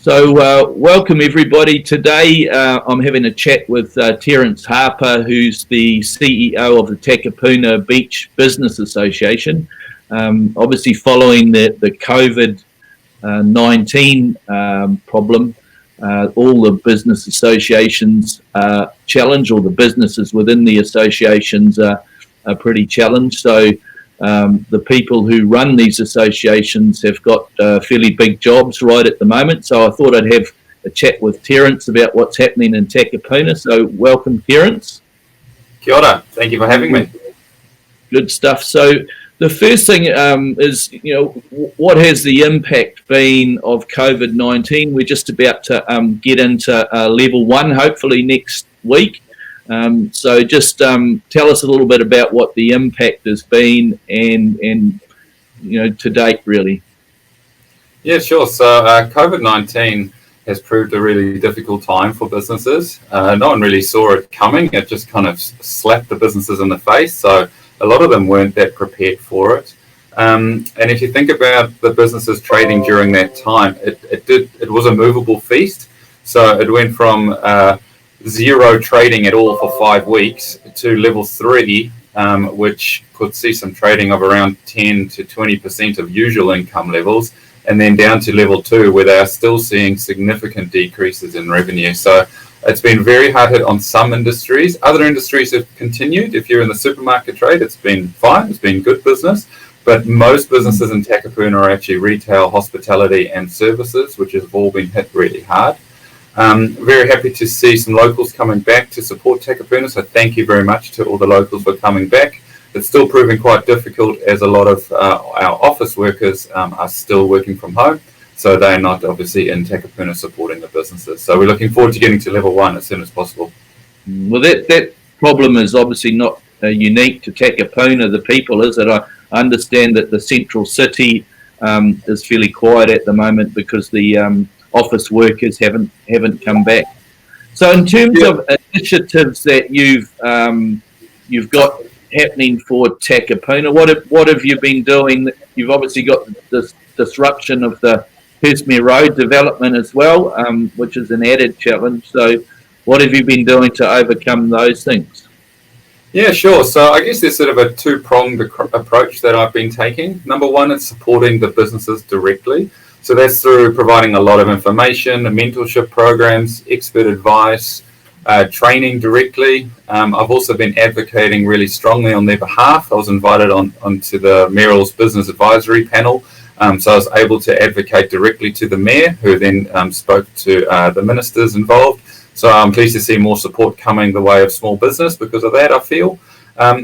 Welcome everybody. Today I'm having a chat with Terence Harpur, who's the CEO of the Takapuna Beach Business Association. Obviously following the COVID-19 problem, all the business associations are challenged, all the businesses within the associations are pretty challenged. The people who run these associations have got fairly big jobs right at the moment. So I thought I'd have a chat with Terence about what's happening in Takapuna. So welcome, Terence. Kia ora. Thank you for having me. Good stuff. So the first thing is, what has the impact been of COVID-19? We're just about to get into level 1, hopefully next week. So just tell us a little bit about what the impact has been and to date, really. Yeah, sure. So COVID-19 has proved a really difficult time for businesses. No one really saw it coming. It just kind of slapped the businesses in the face. So a lot of them weren't that prepared for it. And if you think about the businesses trading during that time, it was a movable feast. So it went from zero trading at all for 5 weeks to level 3, which could see some trading of around 10 to 20% of usual income levels, and then down to level 2, where they are still seeing significant decreases in revenue. So it's been very hard hit on some industries. Other industries have continued. If you're in the supermarket trade, it's been fine. It's been good business. But most businesses in Takapuna are actually retail, hospitality and services, which have all been hit really hard. Very happy to see some locals coming back to support Takapuna, so thank you very much to all the locals for coming back. It's still proving quite difficult as a lot of our office workers are still working from home, so they're not obviously in Takapuna supporting the businesses. So we're looking forward to getting to level 1 as soon as possible. Well, that problem is obviously not unique to Takapuna, the people, is it? I understand that the central city is fairly quiet at the moment because the office workers haven't come back. So in terms of initiatives that you've got happening for Takapuna, what have you been doing? You've obviously got this disruption of the Hurstmere Road development as well, which is an added challenge. So what have you been doing to overcome those things? Yeah, sure. So I guess there's sort of a two-pronged approach that I've been taking. Number one is supporting the businesses directly. So that's through providing a lot of information, mentorship programs, expert advice, training directly. I've also been advocating really strongly on their behalf. I was invited onto the Mayoral's Business Advisory panel. So I was able to advocate directly to the Mayor, who then spoke to the ministers involved. So I'm pleased to see more support coming the way of small business because of that, I feel.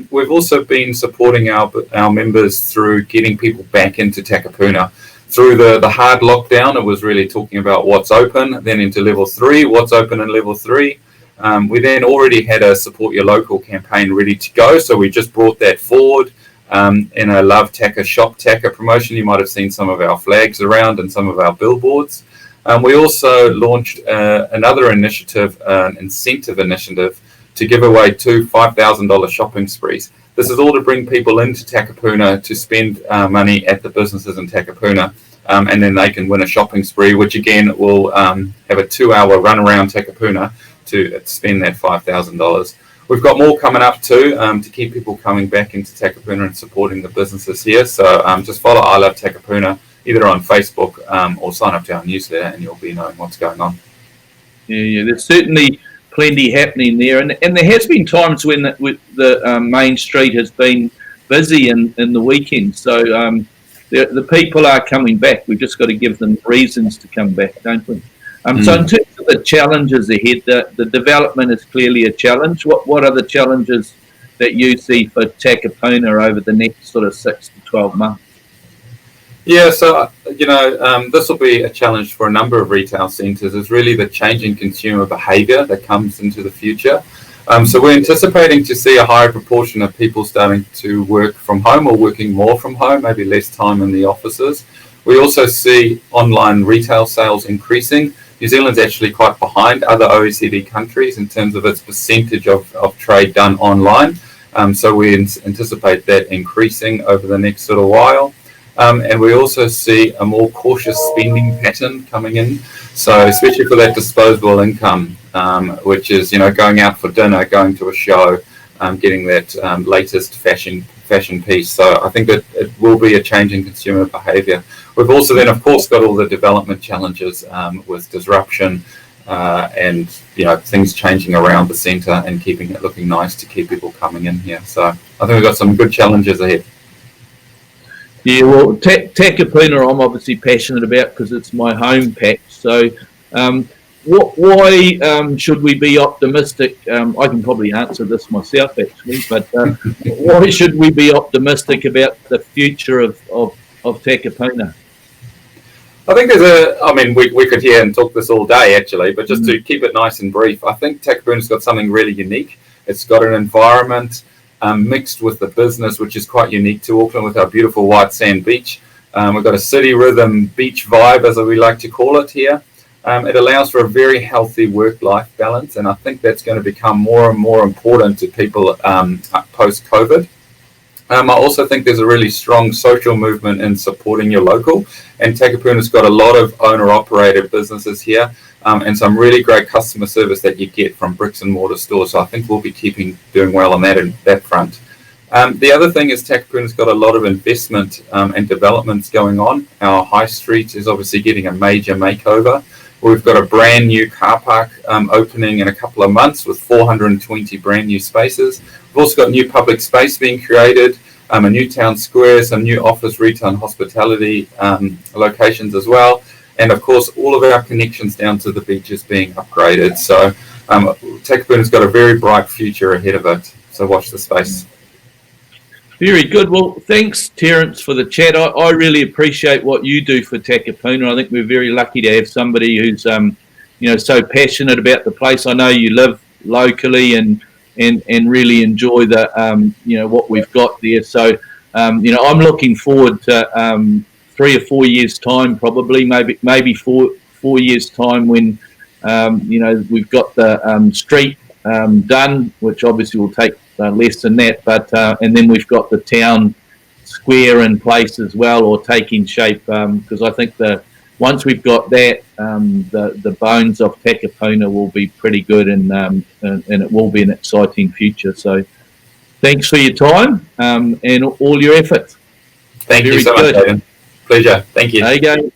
We've also been supporting our members through getting people back into Takapuna. Through the hard lockdown, it was really talking about what's open, then into level 3, what's open in level 3. We then already had a Support Your Local campaign ready to go, so we just brought that forward in a Love Taka, Shop Taka promotion. You might have seen some of our flags around and some of our billboards. We also launched another initiative, an incentive initiative, to give away 2 $5,000 shopping sprees. This is all to bring people into Takapuna to spend money at the businesses in Takapuna, and then they can win a shopping spree, which again will have a 2-hour run around Takapuna to spend that $5,000. We've got more coming up too to keep people coming back into Takapuna and supporting the businesses here. So just follow I Love Takapuna either on Facebook or sign up to our newsletter, and you'll be knowing what's going on. Yeah, there's certainly plenty happening there, and there has been times when the main street has been busy in the weekend. So the people are coming back. We've just got to give them reasons to come back, don't we? So in terms of the challenges ahead, the development is clearly a challenge. What are the challenges that you see for Takapuna over the next sort of 6 to 12 months? Yeah, so, this will be a challenge for a number of retail centres. It's really the changing consumer behaviour that comes into the future. So we're anticipating to see a higher proportion of people starting to work from home or working more from home, maybe less time in the offices. We also see online retail sales increasing. New Zealand's actually quite behind other OECD countries in terms of its percentage of trade done online. So we anticipate that increasing over the next sort of while. And we also see a more cautious spending pattern coming in. So especially for that disposable income, which is, going out for dinner, going to a show, getting that latest fashion piece. So I think that it will be a change in consumer behaviour. We've also then, of course, got all the development challenges with disruption and things changing around the centre and keeping it looking nice to keep people coming in here. So I think we've got some good challenges ahead. Yeah, well, Takapuna I'm obviously passionate about because it's my home patch. So why should we be optimistic? I can probably answer this myself, actually, but why should we be optimistic about the future of Takapuna? I think we could hear and talk this all day, actually, but just to keep it nice and brief, I think Takapuna's got something really unique. It's got an environment mixed with the business, which is quite unique to Auckland with our beautiful white sand beach. We've got a city rhythm beach vibe, as we like to call it here. It allows for a very healthy work-life balance, and I think that's going to become more and more important to people post-COVID. I also think there's a really strong social movement in supporting your local, and Takapuna's got a lot of owner-operated businesses here, and some really great customer service that you get from bricks and mortar stores. So I think we'll be doing well on that front. The other thing is Takapuna's got a lot of investment and developments going on. Our high street is obviously getting a major makeover. We've got a brand new car park opening in a couple of months with 420 brand new spaces. We've also got new public space being created, a new town square, some new office, retail and hospitality locations as well. And of course, all of our connections down to the beaches being upgraded. So Takapuna's got a very bright future ahead of it. So watch the space. Very good. Well, thanks, Terence, for the chat. I really appreciate what you do for Takapuna. I think we're very lucky to have somebody who's, so passionate about the place. I know you live locally and really enjoy the, what we've got there. So, I'm looking forward to 3 or 4 years' time, probably, maybe 4 years' time when, we've got the street done, which obviously will take less than that, but and then we've got the town square in place as well, or taking shape, because I think once we've got that, the bones of Takapuna will be pretty good, and it will be an exciting future. So thanks for your time and all your efforts. Thank you so much, Aidan. Pleasure. Thank you. There you go.